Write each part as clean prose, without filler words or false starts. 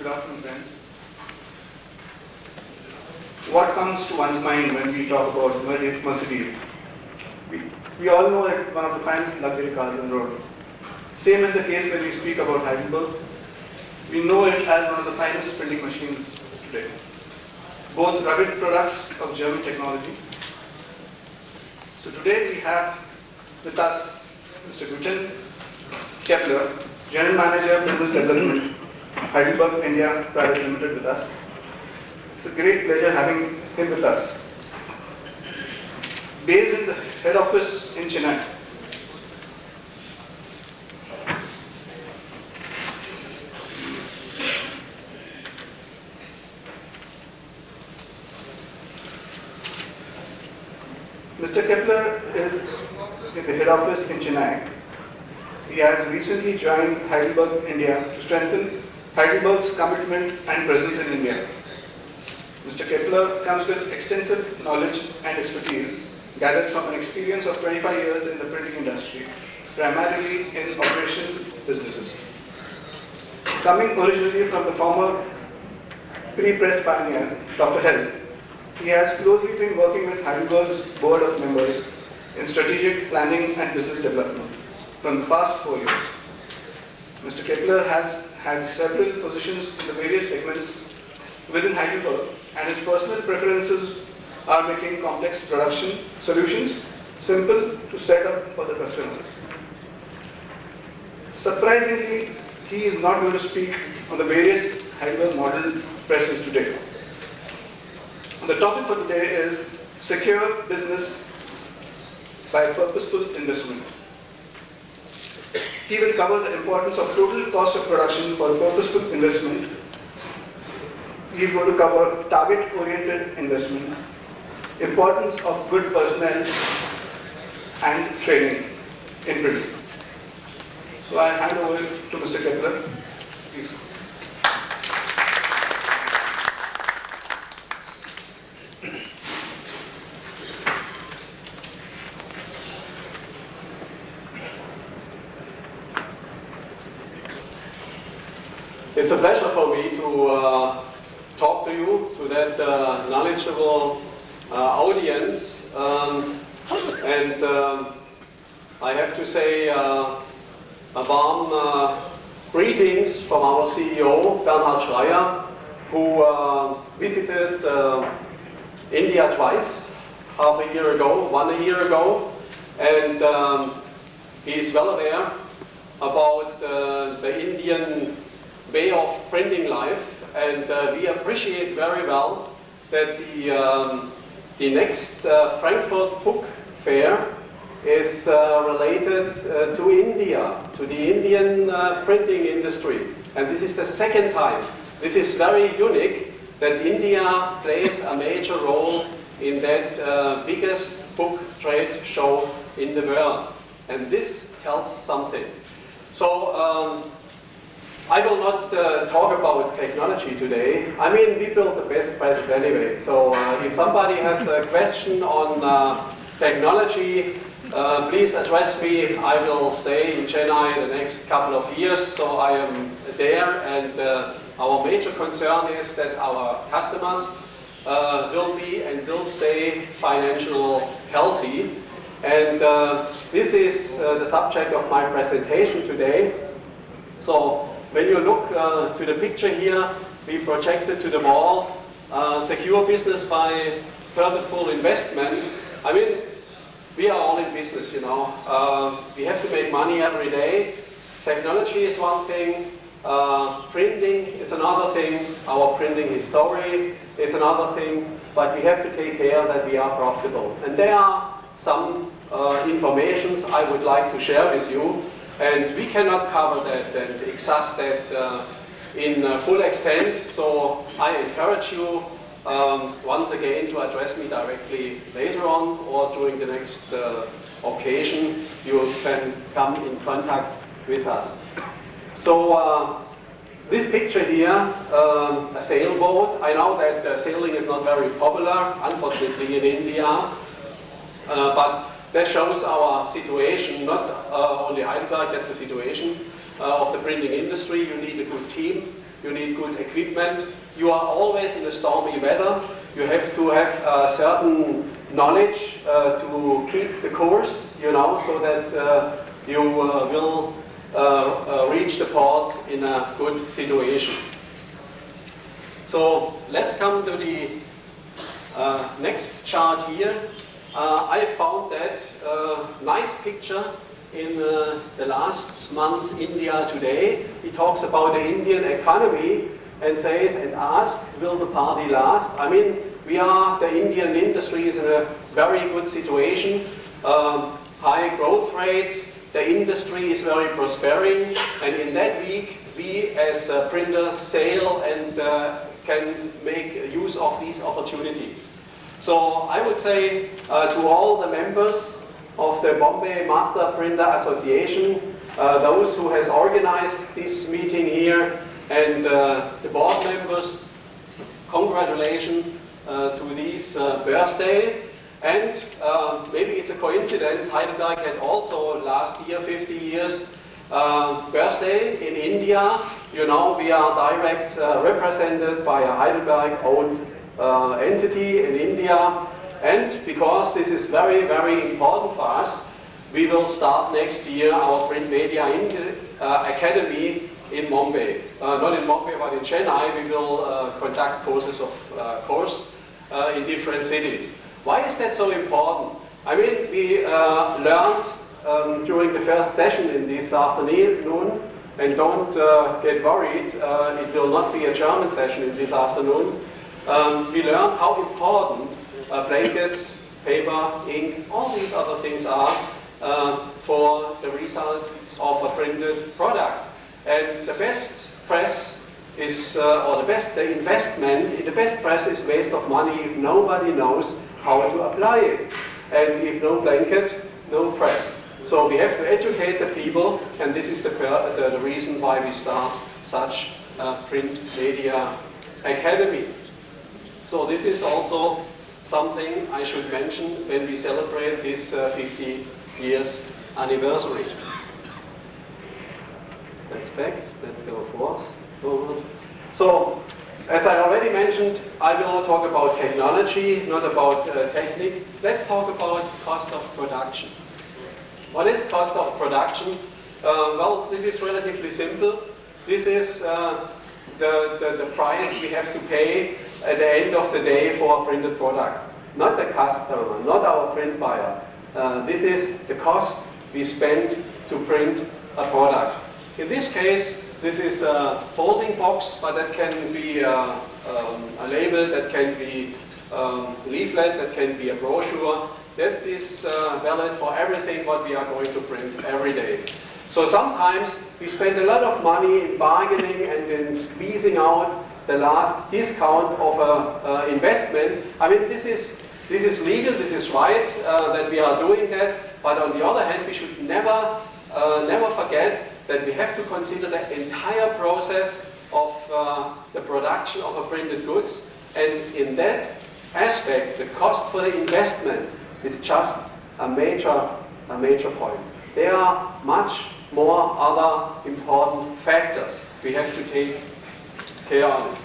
Good afternoon, friends. What comes to one's mind when we talk about Mercedes? We all know that it's one of the finest luxury cars on the road. Same is the case when we speak about Heidelberg. We know it as one of the finest printing machines today. Both rugged products of German technology. So today we have with us Mr. Keppler, General Manager of Business Development, Heidelberg India Private Limited with us. It's a great pleasure having him with us. Based in the head office in Chennai. Mr. Keppler is in the head office in Chennai. He has recently joined Heidelberg India to strengthen Heidelberg's commitment and presence in India. Mr. Keppler comes with extensive knowledge and expertise gathered from an experience of 25 years in the printing industry, primarily in operations businesses. Coming originally from the former pre-press pioneer, Dr. Hell, he has closely been working with Heidelberg's board of members in strategic planning and business development from the past 4 years. Mr. Keppler has had several positions in the various segments within Heidelberg, and his personal preferences are making complex production solutions simple to set up for the customers. Surprisingly, he is not going to speak on the various Heidelberg model presses today. The topic for today is secure business by purposeful investment. He will cover the importance of total cost of production for purposeful investment. He is going to cover target-oriented investment, importance of good personnel, and training in printing. So I hand over to Mr. Keppler. Please. It's a pleasure for me to talk to you, to that knowledgeable audience. I have to say a warm greetings from our CEO, Bernhard Schreier, who visited India twice, half a year ago, 1 year ago, and he is well aware about the Indian way of printing life, and we appreciate very well that the next Frankfurt Book Fair is related to India, to the Indian printing industry. And this is the second time. This is very unique that India plays a major role in that biggest book trade show in the world. And this tells something. So I will not talk about technology today. I mean, we build the best presses anyway. So if somebody has a question on technology, please address me. I will stay in Chennai the next couple of years, so I am there. And our major concern is that our customers will be and will stay financially healthy. And this is the subject of my presentation today. So when you look to the picture here, we projected to the wall, secure business by purposeful investment. I mean, we are all in business, you know. We have to make money every day. Technology is one thing, printing is another thing, our printing history is another thing, but we have to take care that we are profitable. And there are some informations I would like to share with you. And we cannot cover that and exhaust that in full extent, so I encourage you once again to address me directly later on or during the next occasion. You can come in contact with us. So this picture here, a sailboat. I know that sailing is not very popular, unfortunately, in India, but that shows our situation, not only Heidelberg, that's the situation of the printing industry. You need a good team, you need good equipment, you are always in a stormy weather, you have to have certain knowledge to keep the course, you know, so that you will reach the port in a good situation. So let's come to the next chart here. I found that nice picture in the last month's India Today. He talks about the Indian economy and says and asks, will the party last? I mean, the Indian industry is in a very good situation, high growth rates, the industry is very prospering, and in that week we as printers sail and can make use of these opportunities. So I would say to all the members of the Bombay Master Printer Association, those who has organized this meeting here, and the board members, congratulations to this birthday. And maybe it's a coincidence, Heidelberg had also last year, 50 years birthday in India. You know, we are direct represented by a Heidelberg-owned entity in India. And because this is very, very important for us, we will start next year our Print Media Academy in Mumbai. Not in Mumbai, but in Chennai. We will conduct courses in different cities. Why is that so important? I mean, we learned during the first session in this afternoon, and don't get worried, it will not be a German session in this afternoon. We learned how important blankets, paper, ink, all these other things are for the result of a printed product. And the best press is, the investment in the best press is waste of money if nobody knows how to apply it. And if no blanket, no press. So we have to educate the people, and this is the reason why we start such print media academy. So this is also something I should mention when we celebrate this 50 years anniversary. That's back, let's go forward. So, as I already mentioned, I will talk about technology, not about technique. Let's talk about cost of production. What is cost of production? Well, this is relatively simple. This is the price we have to pay at the end of the day for a printed product. Not the customer, not our print buyer. This is the cost we spend to print a product. In this case, this is a folding box, but that can be a label, that can be leaflet, that can be a brochure. That is valid for everything what we are going to print every day. So sometimes we spend a lot of money in bargaining and in squeezing out the last discount of an investment. I mean, this is legal, this is right that we are doing that, but on the other hand, we should never forget that we have to consider the entire process of the production of a printed goods, and in that aspect, the cost for the investment is just a major point. There are much more other important factors we have to take care of.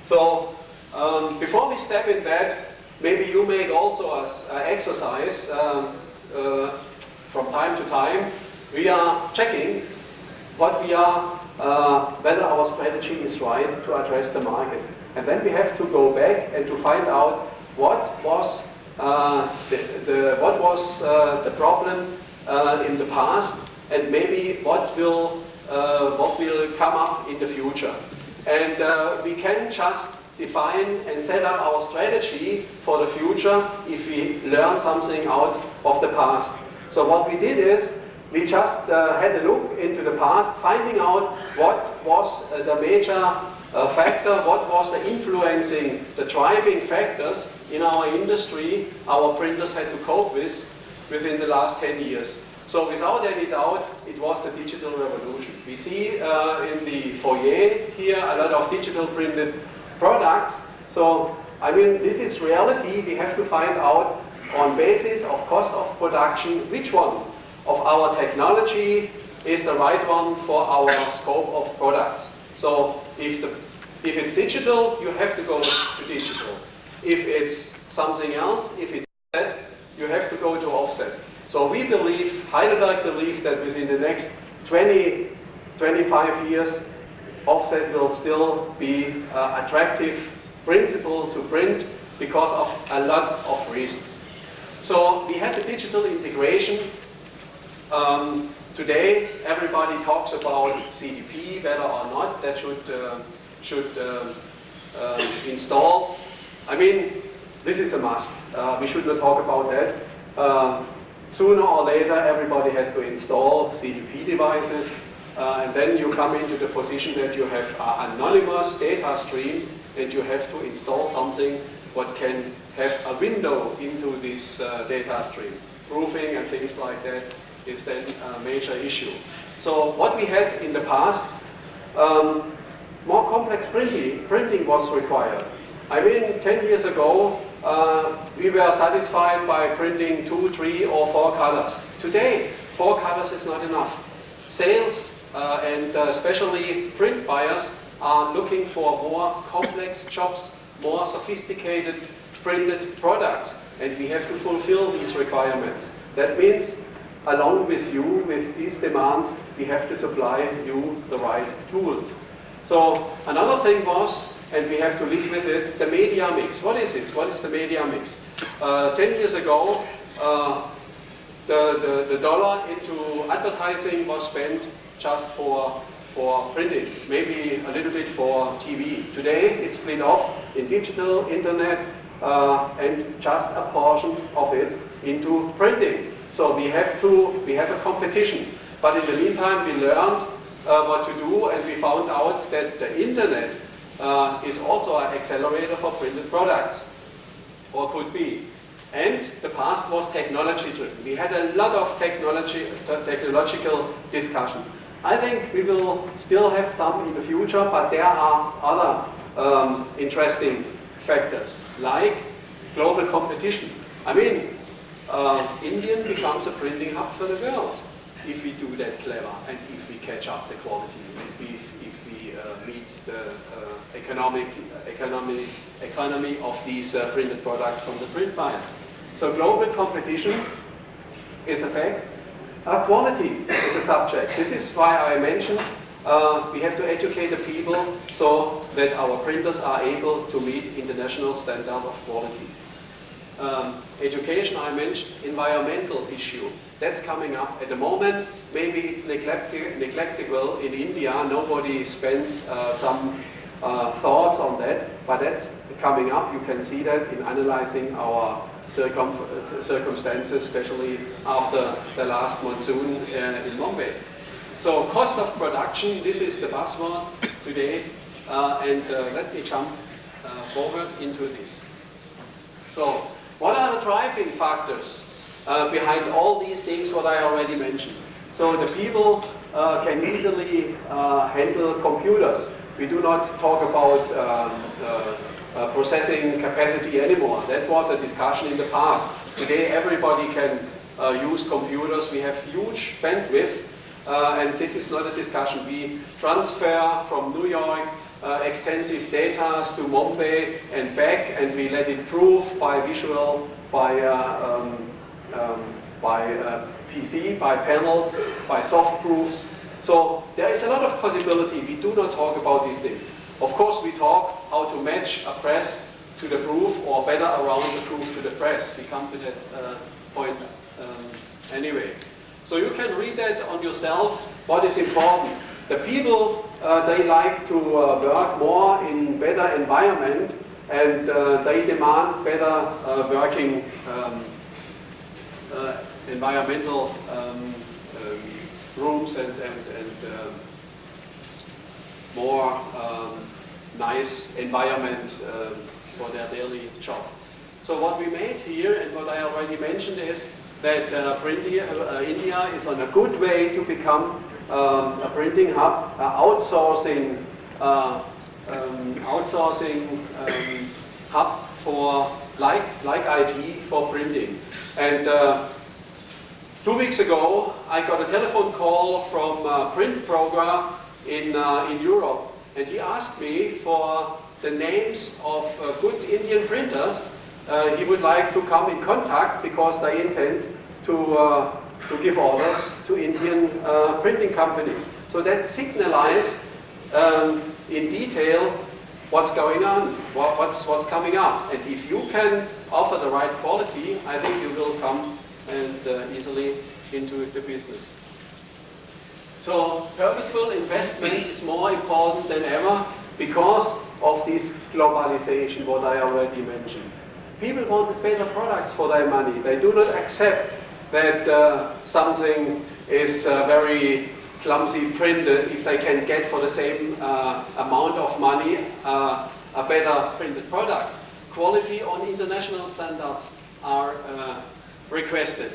So before we step in that, maybe you make also an exercise from time to time. We are checking what we are, whether our strategy is right to address the market. And then we have to go back and to find out what was the problem in the past, and maybe what will come up in the future. And we can just define and set up our strategy for the future if we learn something out of the past. So what we did is, we just had a look into the past, finding out what was the major factor, what was the influencing, the driving factors in our industry our printers had to cope with within the last 10 years. So without any doubt, it was the digital revolution. We see in the foyer here a lot of digital printed products. So, I mean, this is reality. We have to find out on basis of cost of production which one of our technology is the right one for our scope of products. So if it's digital, you have to go to digital. If it's something else, if it's offset, you have to go to offset. So we believe, Heidelberg believes that within the next 20, 25 years, offset will still be an attractive principle to print because of a lot of reasons. So we had the digital integration. Today, everybody talks about CDP, whether or not that should install. I mean, this is a must. We should not talk about that. Sooner or later, everybody has to install CDP devices, and then you come into the position that you have an anonymous data stream, and you have to install something what can have a window into this data stream. Proofing and things like that is then a major issue. So what we had in the past, more complex printing was required. I mean, 10 years ago, we were satisfied by printing 2, 3, or 4 colors. Today, 4 colors is not enough. Sales and especially print buyers are looking for more complex jobs, more sophisticated printed products, and we have to fulfill these requirements. That means, along with you, with these demands, we have to supply you the right tools. So another thing was, and we have to live with it, the media mix. What is it? What is the media mix? 10 years ago, the dollar into advertising was spent just for printing, maybe a little bit for TV. Today, it's split up in digital, internet, and just a portion of it into printing. So we have a competition. But in the meantime, we learned what to do, and we found out that the internet is also an accelerator for printed products, or could be. And the past was technology driven. We had a lot of technological discussion. I think we will still have some in the future, but there are other interesting factors, like global competition. I mean, India becomes a printing hub for the world if we do that clever, and if we catch up the quality, if we meet the economy of these printed products from the print buyers. So global competition is a fact. Quality is a subject. This is why I mentioned we have to educate the people so that our printers are able to meet international standard of quality. Education, I mentioned, environmental issue. That's coming up at the moment. Maybe it's neglectable in India. Nobody spends some thoughts on that, but that's coming up. You can see that in analyzing our circumstances, especially after the last monsoon in Mumbai. So cost of production, this is the buzzword today, and let me jump forward into this. So what are the driving factors behind all these things what I already mentioned? So the people can easily handle computers. We do not talk about processing capacity anymore. That was a discussion in the past. Today everybody can use computers. We have huge bandwidth, and this is not a discussion. We transfer from New York extensive data to Mumbai and back, and we let it prove by visual, by PC, by panels, by soft proofs. So there is a lot of possibility. We do not talk about these things. Of course, we talk how to match a press to the proof, or better around the proof to the press. We come to that point anyway. So you can read that on yourself, what is important. The people, they like to work more in better environment, and they demand better working environmental rooms and more nice environment for their daily job. So what we made here, and what I already mentioned, is that India is on a good way to become a printing hub, outsourcing hub for like IT for printing. And 2 weeks ago, I got a telephone call from a print program in Europe, and he asked me for the names of good Indian printers. He would like to come in contact because they intend to give orders to Indian printing companies. So that signalizes in detail what's going on, what's coming up. And if you can offer the right quality, I think you will come and easily into the business. So purposeful investment is more important than ever because of this globalization, what I already mentioned. People want better products for their money. They do not accept that something is very clumsy printed if they can get for the same amount of money a better printed product. Quality on international standards are requested.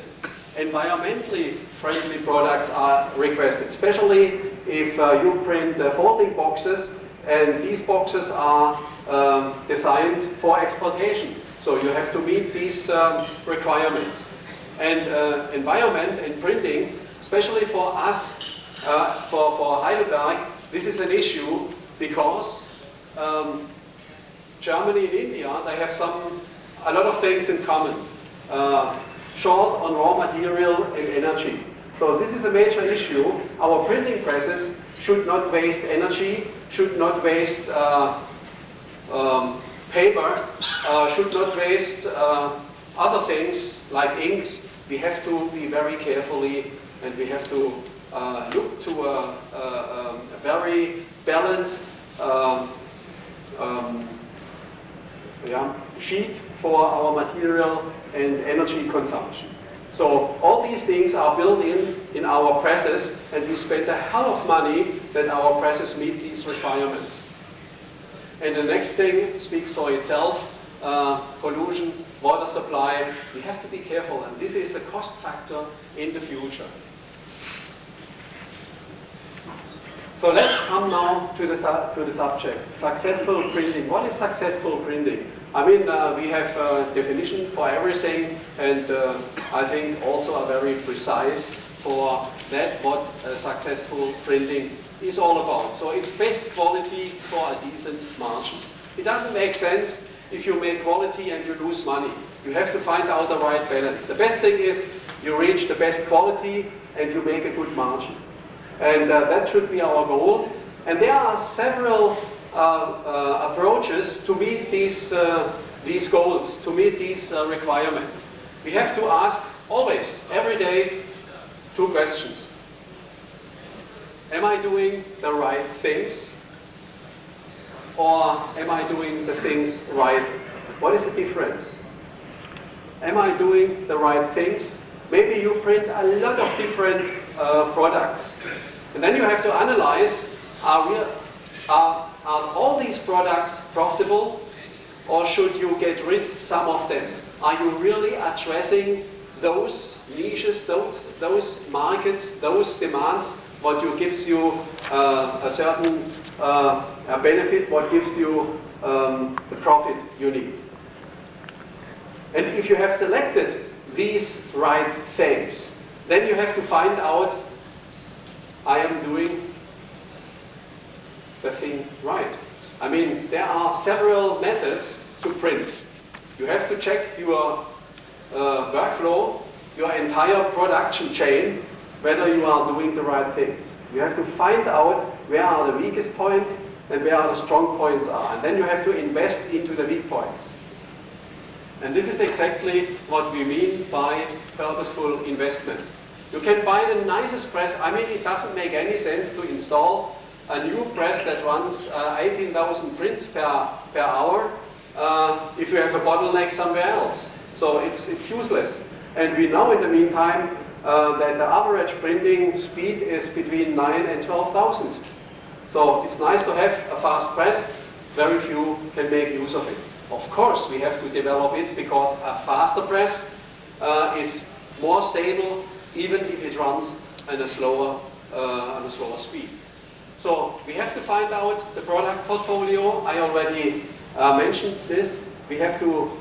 Environmentally friendly products are requested, especially if you print folding boxes and these boxes are designed for exportation. So you have to meet these requirements. And environment and printing, especially for us, for Heidelberg, this is an issue because Germany and India, they have a lot of things in common. Short on raw material and energy. So this is a major issue. Our printing presses should not waste energy, should not waste paper, should not waste other things like inks. We have to be very carefully and we have to look to a very balanced sheet for our material and energy consumption. So all these things are built in our presses, and we spend a hell of money that our presses meet these requirements. And the next thing speaks for itself, pollution, water supply. We have to be careful, and this is a cost factor in the future. So let's come now to the subject, successful printing. What is successful printing? I mean, we have a definition for everything, and I think also a very precise for that what successful printing is all about. So it's best quality for a decent margin. It doesn't make sense if you make quality and you lose money. You have to find out the right balance. The best thing is you reach the best quality and you make a good margin. And that should be our goal. And there are several approaches to meet these goals, to meet these requirements. We have to ask always, every day, two questions. Am I doing the right things? Or am I doing the things right? What is the difference? Am I doing the right things? Maybe you print a lot of different products. And then you have to analyze, are all these products profitable, or should you get rid some of them? Are you really addressing those niches, those markets, those demands, what gives you a certain benefit, what gives you the profit you need? And if you have selected these right things, then you have to find out, I am doing the thing right. I mean, there are several methods to print. You have to check your workflow, your entire production chain, whether you are doing the right things. You have to find out where are the weakest points and where are the strong points are. And then you have to invest into the weak points. And this is exactly what we mean by purposeful investment. You can buy the nicest press. I mean, it doesn't make any sense to install a new press that runs 18,000 prints per hour if you have a bottleneck somewhere else. So it's useless. And we know in the meantime that the average printing speed is between 9 and 12,000. So it's nice to have a fast press. Very few can make use of it. Of course, we have to develop it because a faster press is more stable, even if it runs at a slower speed. So we have to find out the product portfolio. I already mentioned this. We have to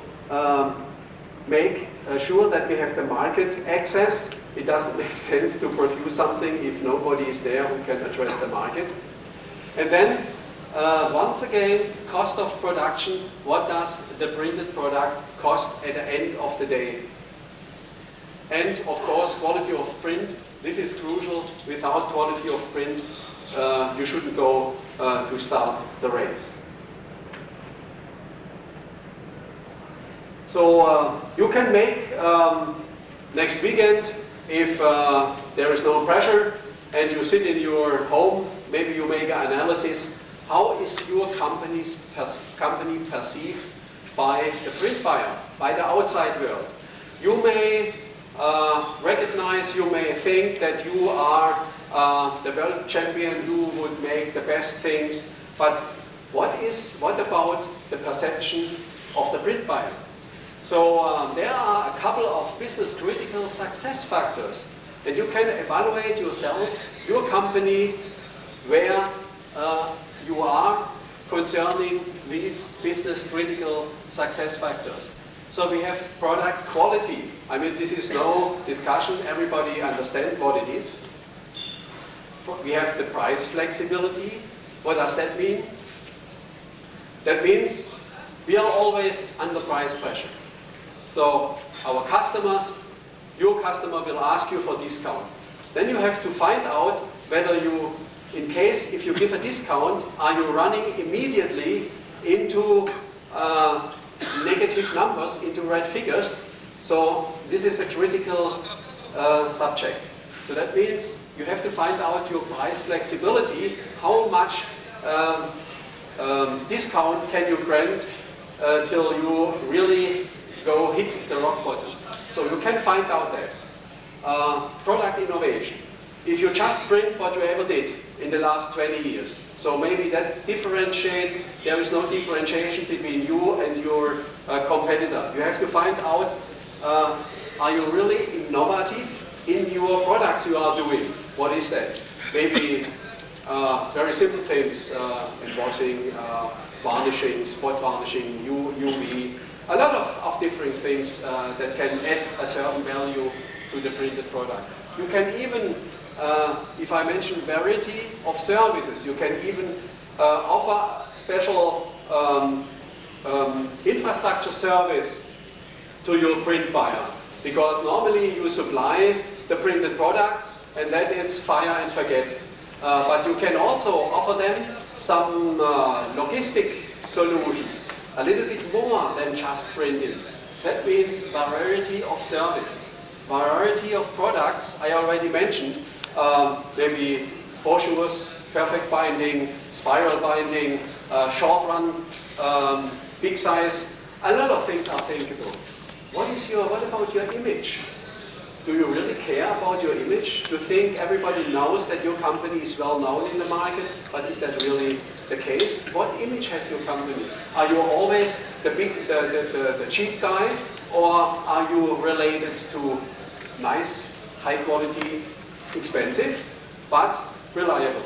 make sure that we have the market access. It doesn't make sense to produce something if nobody is there who can address the market. And then Once again, cost of production, what does the printed product cost at the end of the day? And of course, quality of print. This is crucial. Without quality of print, you shouldn't go to start the race. So you can make next weekend, if there is no pressure and you sit in your home, maybe you make an analysis. How is your company perceived by the print buyer, by the outside world? You may recognize, you may think that you are the world champion, you would make the best things, but what about the perception of the print buyer? So there are a couple of business critical success factors that you can evaluate yourself, your company, where you are concerning these business critical success factors. So we have product quality. I mean, this is no discussion, everybody understands what it is. We have the price flexibility. What does that mean? That means we are always under price pressure. So our customers, your customer will ask you for discount. Then you have to find out whether you, in case if you give a discount, are you running immediately into negative numbers, into red figures. So this is a critical subject. So that means you have to find out your price flexibility, how much discount can you grant till you really go hit the rock bottom. So you can find out that. Product innovation. If you just print what you ever did in the last 20 years, so maybe that differentiate, there is no differentiation between you and your competitor. You have to find out, are you really innovative in your products you are doing? What is that? Maybe very simple things, embossing, varnishing, spot varnishing, UV, a lot of different things that can add a certain value to the printed product. You can even, if I mention variety of services, you can even offer special infrastructure service to your print buyer. Because normally you supply the printed products and then it's fire and forget. But you can also offer them some logistic solutions, a little bit more than just printing. That means variety of service, variety of products. I already mentioned, maybe brochures, perfect binding, spiral binding, short run, big size. A lot of things are thinkable. What about your image? Do you really care about your image? Do you think everybody knows that your company is well known in the market? But is that really the case? What image has your company? Are you always the cheap guy, or are you related to nice, high quality, expensive, but reliable?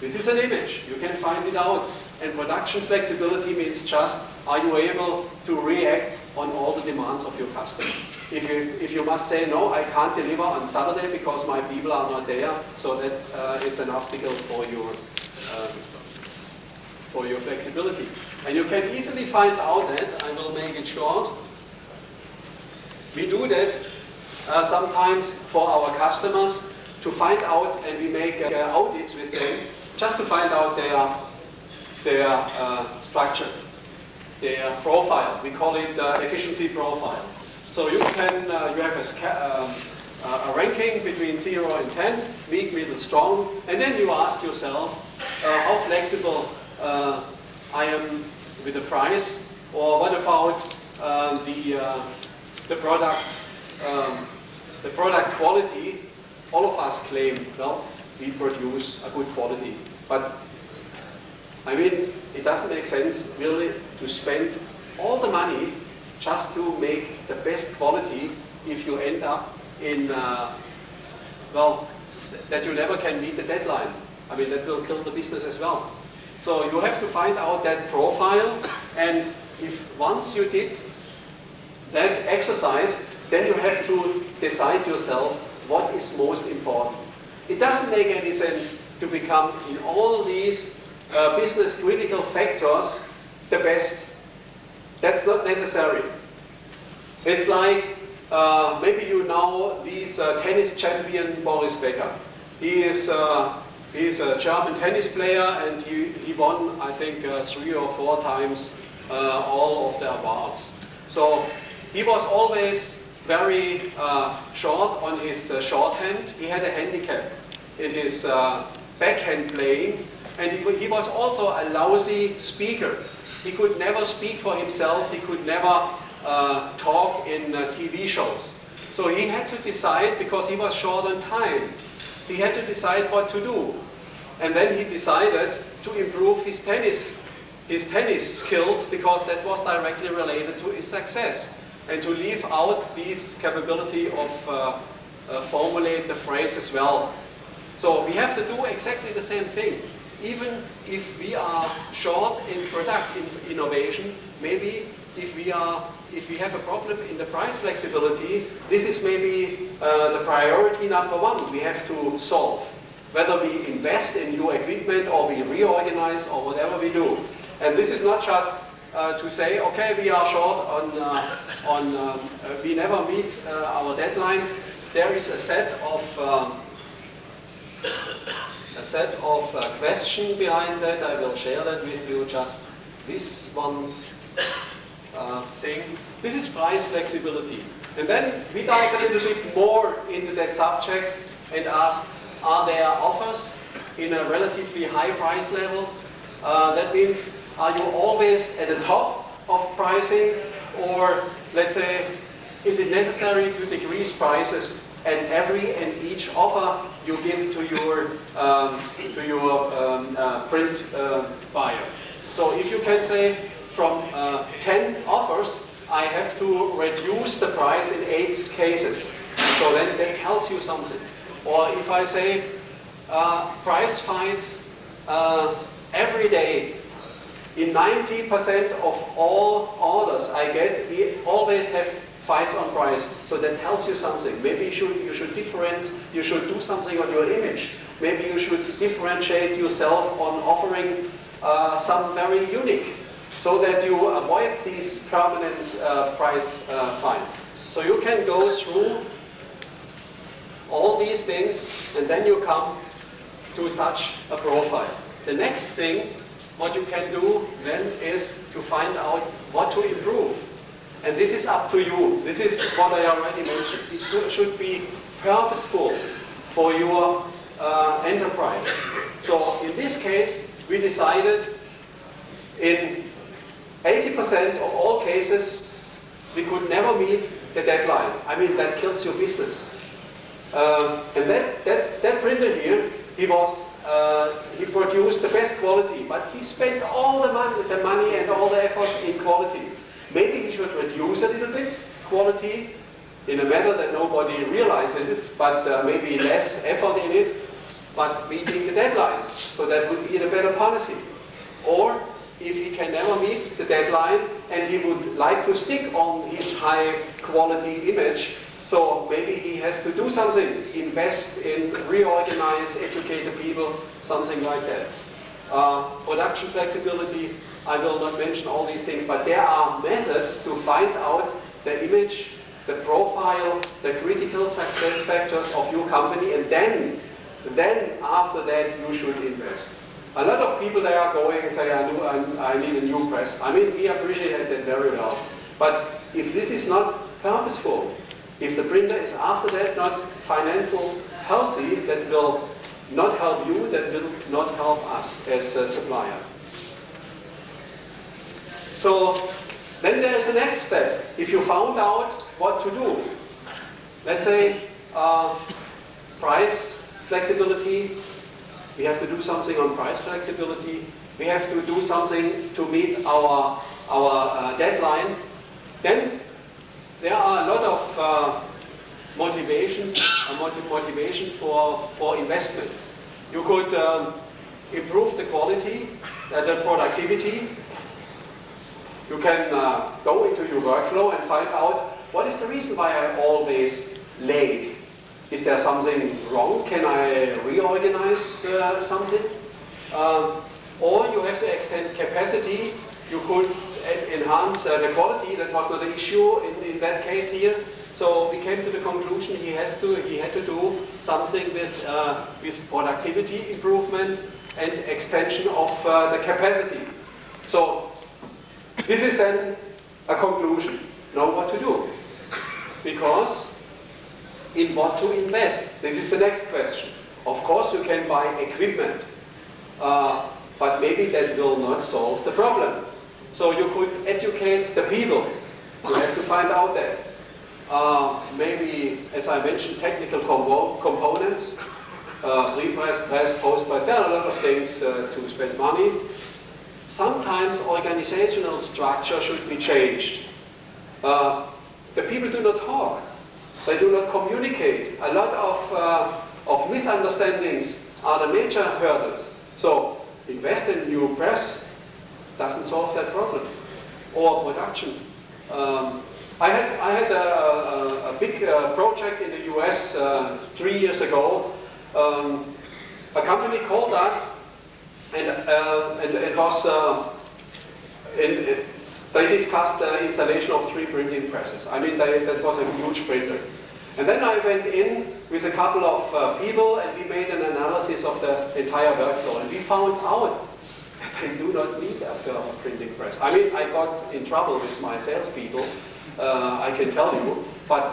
This is an image. You can find it out. And production flexibility means just, are you able to react on all the demands of your customer? If you must say, no, I can't deliver on Saturday because my people are not there, so that is an obstacle for your flexibility. And you can easily find out that, I will make it short, we do that sometimes for our customers to find out, and we make audits with them, just to find out their structure, their profile. We call it efficiency profile. So you can you have a ranking between 0 and 10, weak, middle, strong, and then you ask yourself how flexible I am with the price, or what about the product quality. All of us claim, well, we produce a good quality, but I mean, it doesn't make sense really to spend all the money just to make the best quality if you end up in, well, that you never can meet the deadline. I mean, that will kill the business as well. So you have to find out that profile, and if once you did that exercise, then you have to decide yourself what is most important. It doesn't make any sense to become in all these business critical factors the best. That's not necessary. It's like, maybe you know this tennis champion Boris Becker. He's a German tennis player, and he won, I think, 3 or 4 times all of the awards. So he was always very short on his shorthand. He had a handicap in his backhand playing, and he was also a lousy speaker. He could never speak for himself. He could never talk in TV shows. So he had to decide, because he was short on time, he had to decide what to do. And then he decided to improve his tennis skills, because that was directly related to his success. And to leave out this capability of formulate the phrase as well. So we have to do exactly the same thing. Even if we are short in product innovation, maybe if we have a problem in the price flexibility, this is maybe the priority number 1 we have to solve. Whether we invest in new equipment or we reorganize or whatever we do. And this is not just to say, okay, we are short on we never meet our deadlines. There is a set of question behind that. I will share that with you. Just this one thing. This is price flexibility. And then we dive a little bit more into that subject and ask, are there offers in a relatively high price level? That means, are you always at the top of pricing, or let's say, is it necessary to decrease prices and every and each offer you give to your print buyer? So if you can say, from 10 offers, I have to reduce the price in 8 cases. So then that tells you something. Or if I say price fights every day, in 90% of all orders I get, we always have fights on price. So that tells you something. Maybe you should differentiate, you should do something on your image. Maybe you should differentiate yourself on offering some very unique, so that you avoid these permanent price fight. So you can go through all these things, and then you come to such a profile. The next thing, what you can do then, is to find out what to improve. And this is up to you. This is what I already mentioned. It should be purposeful for your enterprise. So in this case, we decided in 80% of all cases, we could never meet the deadline. I mean, that kills your business. And that printer here, he produced the best quality, but he spent all the money and all the effort in quality. Maybe he should reduce a little bit quality in a manner that nobody realizes it, but maybe less effort in it, but meeting the deadlines. So that would be a better policy. Or if he can never meet the deadline and he would like to stick on his high quality image, so maybe he has to do something, invest in, reorganize, educate the people, something like that. Production flexibility, I will not mention all these things, but there are methods to find out the image, the profile, the critical success factors of your company, and then after that you should invest. A lot of people they are going and say, I need a new press. I mean, we appreciate that very well. But if this is not purposeful, if the printer is after that not financial healthy, that will not help you, that will not help us as a supplier. So then there is the next step. If you found out what to do, let's say price flexibility, we have to do something on price flexibility, we have to do something to meet our deadline, then there are a lot of motivation for investments. You could improve the quality, the productivity. You can go into your workflow and find out what is the reason why I'm always late. Is there something wrong? Can I reorganize something? or you have to extend capacity. You could enhance the quality. That was not an issue in that case here. So we came to the conclusion he had to do something with productivity improvement and extension of the capacity. So this is then a conclusion. Now what to do? Because in what to invest? This is the next question. Of course you can buy equipment, but maybe that will not solve the problem. So you could educate the people. You have to find out that. Maybe, as I mentioned, technical components, pre-press, press, post-press, there are a lot of things to spend money. Sometimes organizational structure should be changed. The people do not talk. They do not communicate. A lot of misunderstandings are the major hurdles. So invest in new press doesn't solve that problem. Or production. I had a big project in the US 3 years ago. A company called us, and it was they discussed the installation of 3 printing presses. I mean, that was a huge printer. And then I went in with a couple of people, and we made an analysis of the entire workflow, and we found out that they do not need a thermal printing press. I mean, I got in trouble with my salespeople. I can tell you, but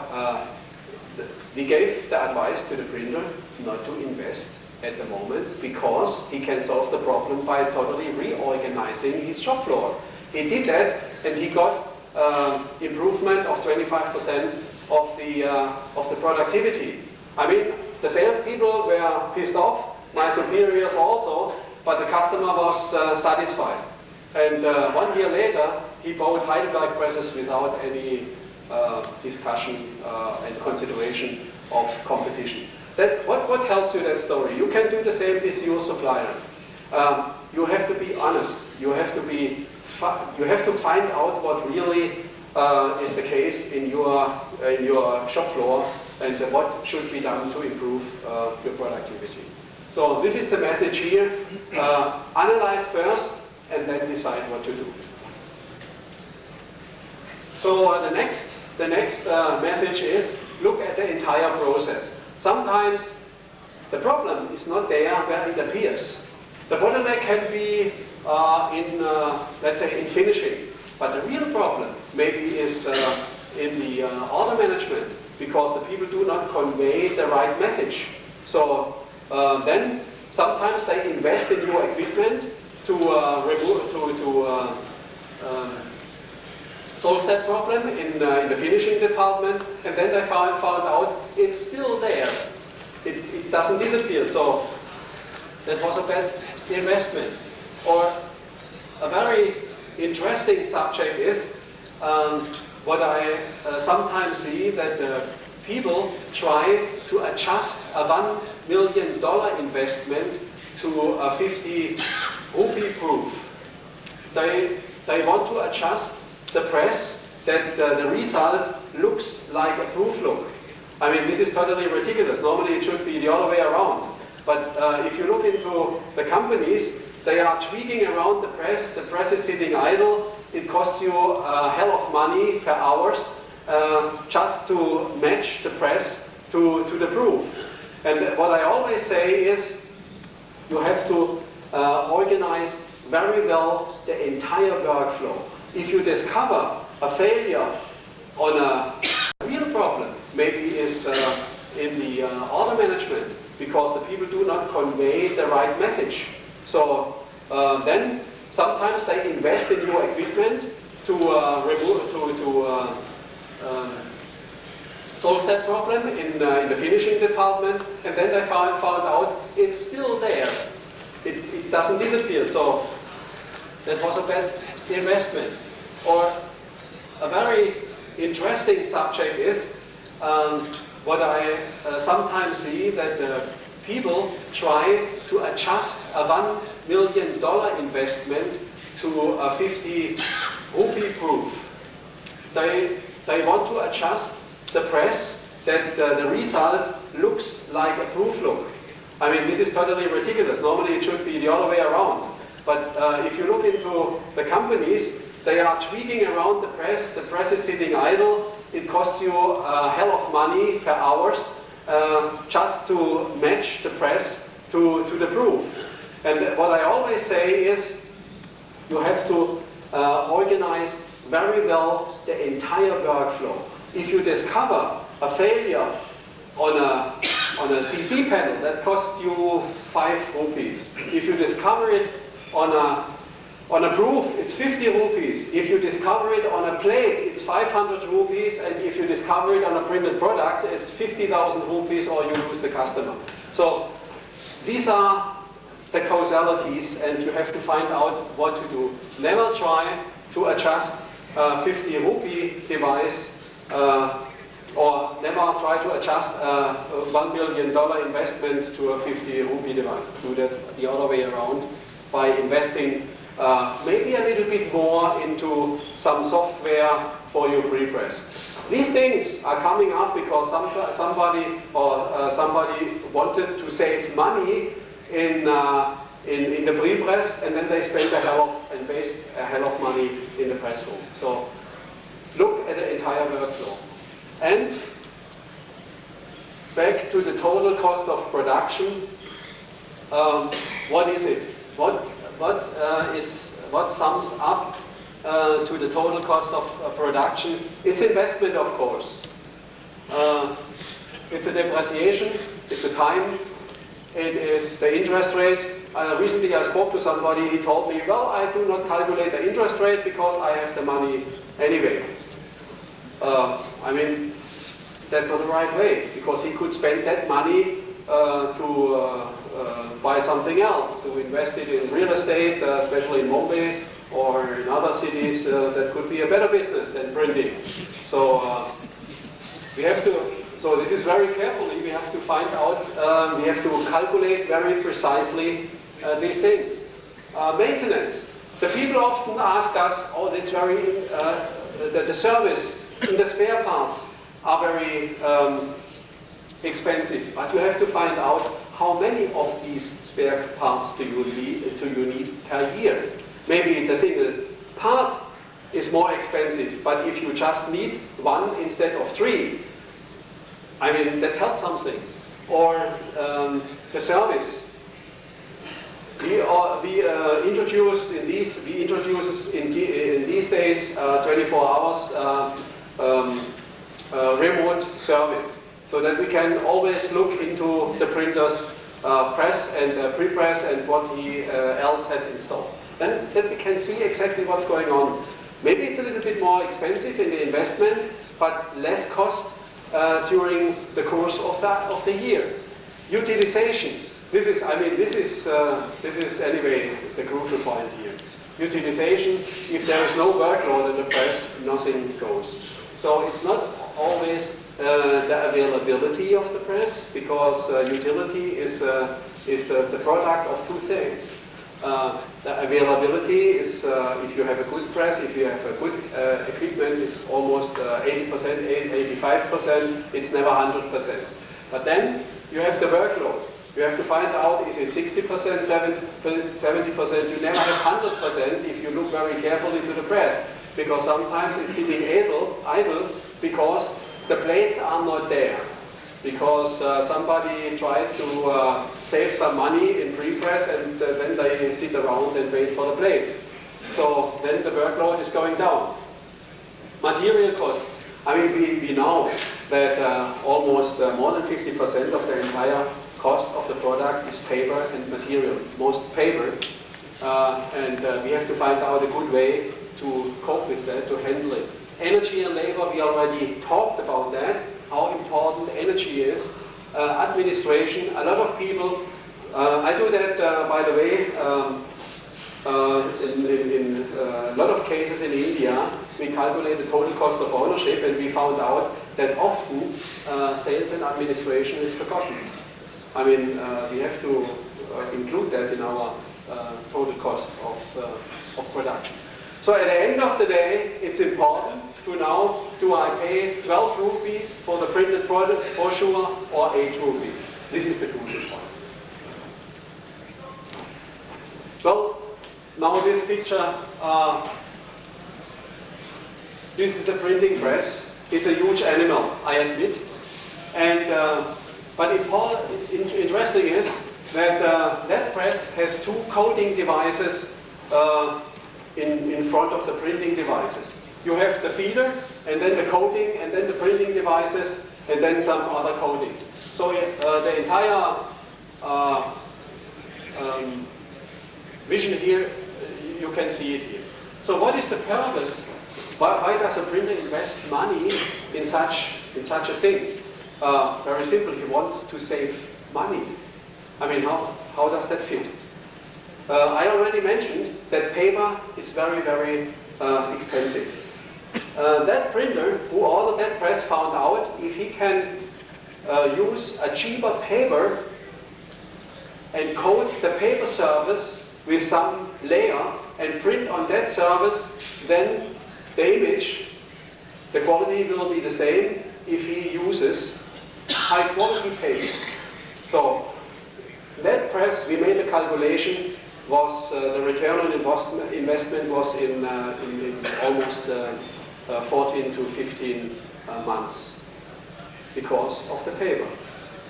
we gave the advice to the printer not to invest at the moment because he can solve the problem by totally reorganizing his shop floor. He did that and he got improvement of 25% of the productivity. I mean, the salespeople were pissed off, my superiors also, but the customer was satisfied. And 1 year later, he bought Heidelberg presses without any discussion and consideration of competition. What tells you that story? You can do the same with your supplier. You have to be honest. You have to find out what really is the case in your shop floor and what should be done to improve your productivity. So this is the message here. Analyze first and then decide what to do. So the next message is look at the entire process. Sometimes the problem is not there where it appears. The bottleneck can be let's say, in finishing. But the real problem maybe is in the order management because the people do not convey the right message. So then sometimes they invest in new equipment to solve that problem in the finishing department, and then they found out it's still there. It doesn't disappear. So that was a bad investment. Or a very interesting subject is what I sometimes see that people try to adjust a $1 million investment to a 50 rupee proof. They want to adjust the press that the result looks like a proof look. I mean, this is totally ridiculous. Normally it should be the other way around. But if you look into the companies, they are tweaking around the press is sitting idle, it costs you a hell of money per hours just to match the press to the proof. And what I always say is you have to organize very well the entire workflow. If you discover a failure on a real problem, maybe is in the order management, because the people do not convey the right message. So then sometimes they invest in new equipment to solve that problem in the finishing department, and then they found out it's still there. It doesn't disappear. So that was a bad investment. Or a very interesting subject is what I sometimes see that people try to adjust a $1 million investment to a 50 rupee proof. They want to adjust the press that the result looks like a proof look. I mean, this is totally ridiculous. Normally it should be the other way around. But if you look into the companies, they are tweaking around the press is sitting idle, it costs you a hell of money per hours just to match the press to the proof. And what I always say is, you have to organize very well the entire workflow. If you discover a failure on a PC panel, that costs you 5 rupees. If you discover it on a proof, it's 50 rupees. If you discover it on a plate, it's 500 rupees. And if you discover it on a printed product, it's 50,000 rupees, or you lose the customer. So these are the causalities, and you have to find out what to do. Never try to adjust a 50 rupee device, or never try to adjust a $1 million investment to a 50 rupee device. Do that the other way around by investing maybe a little bit more into some software for your pre-press. These things are coming up because somebody wanted to save money in the pre-press, and then they spent and waste a hell of money in the press room. So look at the entire workflow. And back to the total cost of production. What is it? What sums up to the total cost of production? It's investment, of course. It's a depreciation. It's a time. It is the interest rate. Recently I spoke to somebody, he told me, well, I do not calculate the interest rate because I have the money anyway. I mean, that's not the right way, because he could spend that money to buy something else, to invest it in real estate, especially in Mumbai or in other cities. That could be a better business than printing. So we have to. So this is very carefully, we have to find out, we have to calculate very precisely these things. Maintenance. The people often ask us, oh, that's very, the service and the spare parts are very expensive. But you have to find out how many of these spare parts do you need per year. Maybe the single part is more expensive, but if you just need 1 instead of 3, I mean, that tells something. Or the service. We introduce in these days 24 hours remote service, so that we can always look into the printer's press and pre-press and what he else has installed. Then we can see exactly what's going on. Maybe it's a little bit more expensive in the investment, but less cost during the course of the year. Utilization. This is anyway the crucial point here. Utilization. If there is no workload in the press, nothing goes. So it's not always the availability of the press, because utility is the product of 2 things. The availability is, if you have a good press, if you have a good equipment, it's almost 80%, 85%, it's never 100%. But then you have the workload. You have to find out, is it 60%, 70%? You never have 100% if you look very carefully to the press, because sometimes it's sitting idle because the plates are not there. Because somebody tried to save some money in pre-press, and then they sit around and wait for the plates. So then the workload is going down. Material costs. I mean, we know that almost more than 50% of the entire cost of the product is paper and material, most paper. And we have to find out a good way to cope with that, to handle it. Energy and labor, we already talked about that. How important energy is. Administration, a lot of people, I do that by the way, in a lot of cases in India, we calculate the total cost of ownership, and we found out that often sales and administration is forgotten. I mean, we have to include that in our total cost of production. So at the end of the day, it's important to know, do I pay 12 rupees for the printed brochure or 8 rupees? This is the crucial point. Well, Now this picture, this is a printing press. It's a huge animal, I admit. And but interesting is that that press has two coating devices in front of the printing devices. You have the feeder, and then the coating, and then the printing devices, and then some other coatings. So the entire vision here, you can see it here. So what is the purpose? Why does a printer invest money in such a thing? Very simple, he wants to save money. I mean, how does that fit? I already mentioned that paper is very, very expensive. That printer who ordered that press found out if he can use a cheaper paper and coat the paper surface with some layer and print on that surface, then the image, the quality will be the same if he uses high quality paper. So that press, we made a calculation, was the return on investment was in almost 14 to 15 months because of the paper.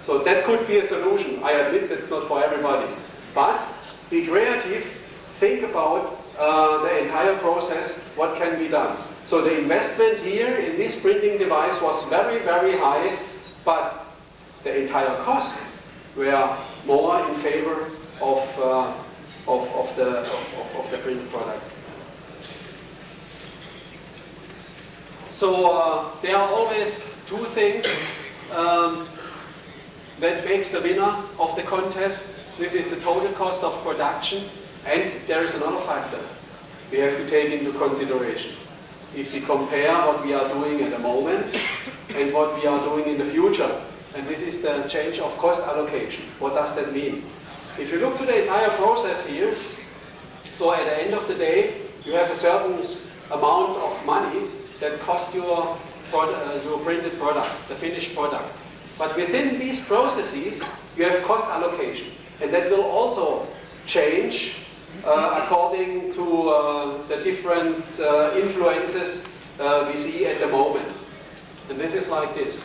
So that could be a solution. I admit that's not for everybody. But be creative, think about the entire process, what can be done. So the investment here in this printing device was very, very high, but the entire cost were more in favor of the printed product. So there are always two things that makes the winner of the contest. This is the total cost of production, and there is another factor we have to take into consideration. If we compare what we are doing at the moment and what we are doing in the future, and this is the change of cost allocation. What does that mean? If you look to the entire process here, so at the end of the day, you have a certain amount of money that costs your printed product, the finished product. But within these processes, you have cost allocation. And that will also change according to the different influences we see at the moment. And this is like this.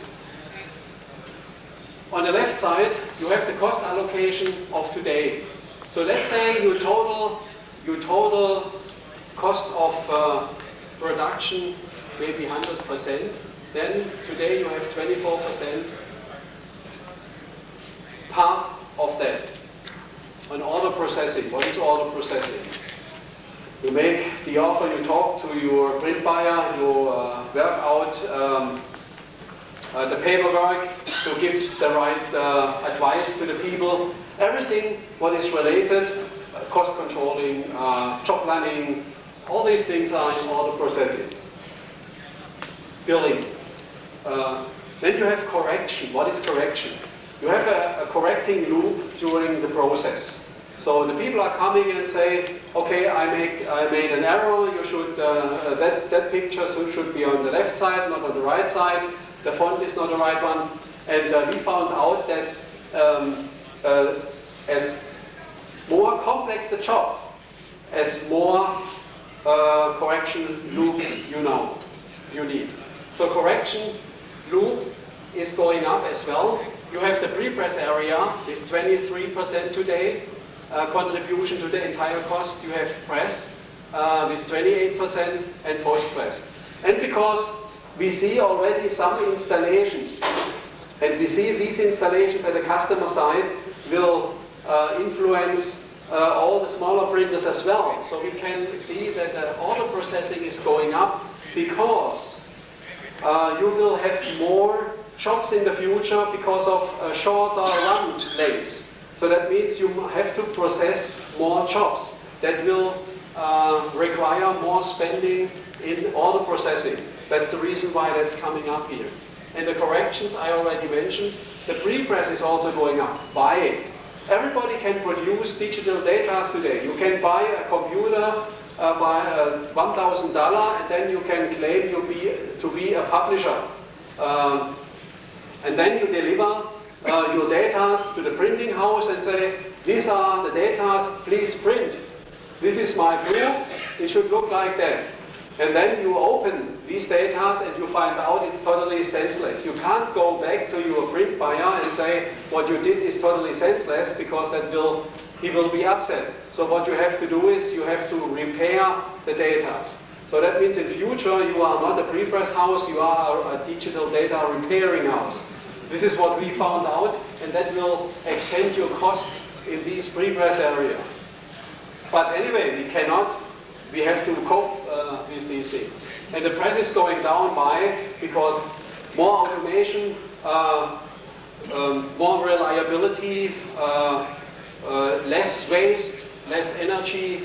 On the left side, you have the cost allocation of today. So let's say your total cost of production maybe 100%. Then today you have 24% part of that. On order processing. What is order processing? You make the offer, you talk to your print buyer, you work out the paperwork to give the right advice to the people. Everything what is related, cost controlling, job planning, all these things are in order processing. Billing. Then you have correction. What is correction? You have a correcting loop during the process. So the people are coming and say, okay, I made an error. You should that picture should be on the left side, not on the right side. The font is not the right one. And we found out that as more complex the job, as more correction loops you need. So correction loop is going up as well. You have the pre-press area with 23% today, contribution to the entire cost. You have press with 28% and post-press. And because we see already some installations, and we see these installations at the customer side will influence all the smaller printers as well. So we can see that the order processing is going up because you will have more jobs in the future because of shorter run lengths. So that means you have to process more jobs. That will require more spending in order processing. That's the reason why that's coming up here. And the corrections I already mentioned. The pre-press is also going up. Buying. Everybody can produce digital data today. You can buy a computer by $1,000 and then you can claim to be a publisher. And then you deliver your data to the printing house and say, these are the data, please print. this is my proof, it should look like that. And then you open these data and you find out it's totally senseless. You can't go back to your print buyer and say what you did is totally senseless, because he will be upset. So what you have to do is you have to repair the data. So that means in future you are not a prepress house, you are a digital data repairing house. This is what we found out, and that will extend your cost in these prepress area. But anyway, we have to cope with these things. And the press is going down because more automation, more reliability, less waste, less energy,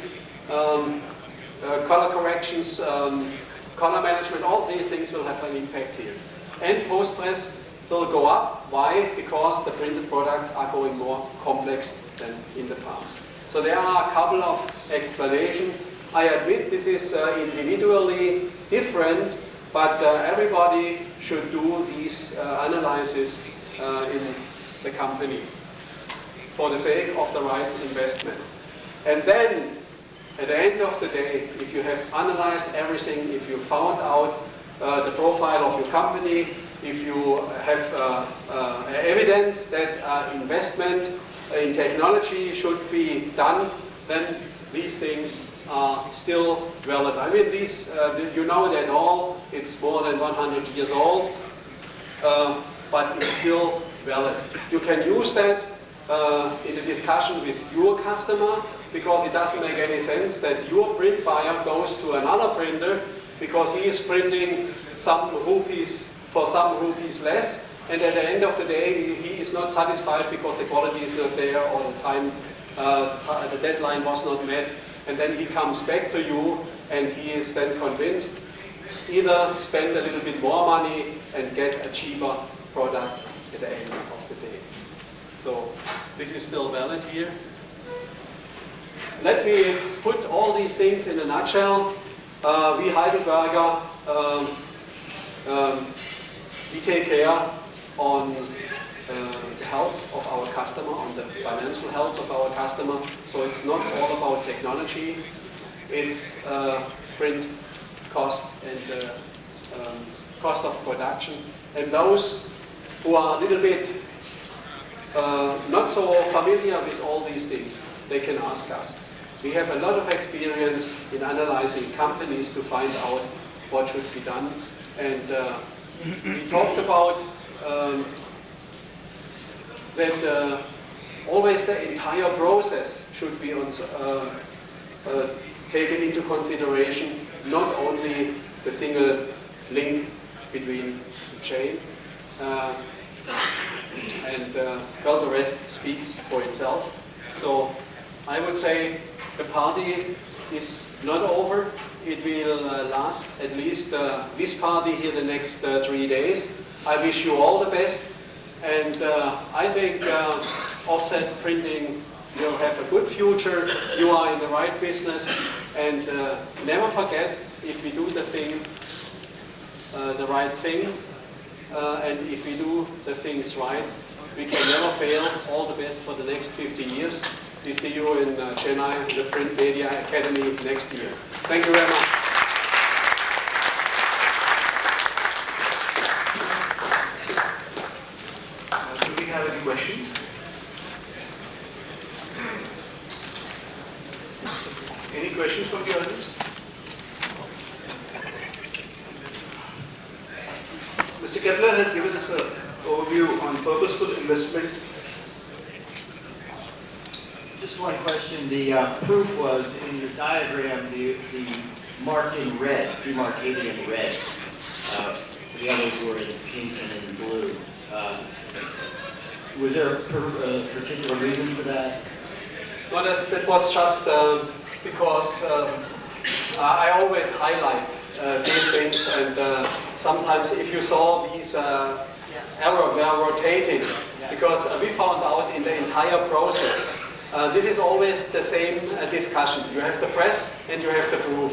color corrections, color management, all these things will have an impact here. And post-press will go up. Why? Because the printed products are going more complex than in the past. So there are a couple of explanations. I admit this is individually different, but everybody should do these analyses in the company for the sake of the right investment. And then, at the end of the day, if you have analyzed everything, if you found out the profile of your company, if you have evidence that investment in technology should be done, then these things are still valid. I mean, these, you know that all, it's more than 100 years old, but it's still valid. You can use that in a discussion with your customer, because it doesn't make any sense that your print buyer goes to another printer because he is printing some rupees for some rupees less, and at the end of the day he is not satisfied because the quality is not there, or the time, the deadline was not met, and then he comes back to you and he is then convinced either spend a little bit more money and get a cheaper product at the end of the day. So this is still valid here. Let me put all these things in a nutshell. We Heidelberger, we take care on the health of our customer, on the financial health of our customer. So it's not all about technology, it's print cost and cost of production. And those who are a little bit not so familiar with all these things, they can ask us. We have a lot of experience in analyzing companies to find out what should be done. And we talked about that always the entire process should be taken into consideration, not only the single link between the chain. Well, the rest speaks for itself. So I would say the party is not over. It will last at least this party here the next 3 days. I wish you all the best, and I think offset printing will have a good future. You are in the right business, and never forget, if we do the right thing, and if we do the things right, we can never fail. All the best for the next 50 years. We see you in Chennai, the Print Media Academy next year. Thank you very much. Do we have any questions? Any questions from the audience? Mr. Keppler has given us an overview on purposeful investment. Just one question. The proof was in your diagram, the marked in red, demarcated in red. The others were in pink and in blue. Was there a particular reason for that? No, that was just because I always highlight these things, and sometimes if you saw these arrows were rotating, because we found out in the entire process, this is always the same discussion. You have the press and you have the proof.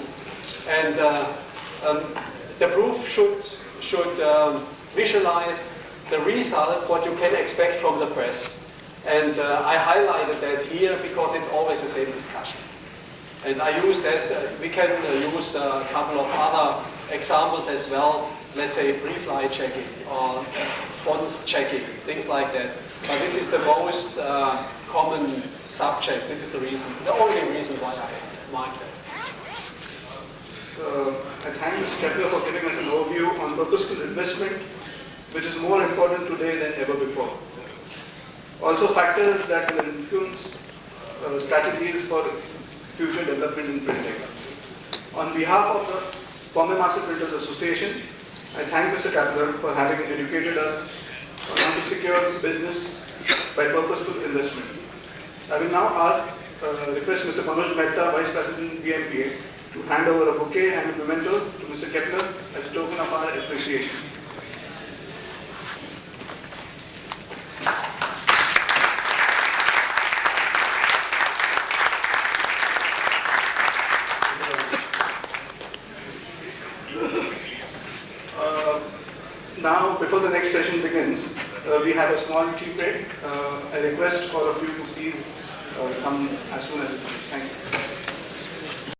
And the proof should visualize the result, what you can expect from the press. And I highlighted that here because it's always the same discussion. And I use that, we can use a couple of other examples as well, let's say pre-flight checking or fonts checking, things like that. But this is the most common subject. This is the reason, the only reason why I marked that. I thank Mr. Keppler for giving us an overview on purposeful investment, which is more important today than ever before. Also factors that will influence strategies for future development in printing. On behalf of the Bombay Master Printers Association, I thank Mr. Keppler for having educated us on how to secure business by purposeful investment. I will now request Mr. Manoj Mehta, Vice President BMPA, to hand over a bouquet and a memento to Mr. Keppler as a token of our appreciation. Now, before the next session begins, we have a small tea break. I request all of you to please come as soon as you finish. Thank you.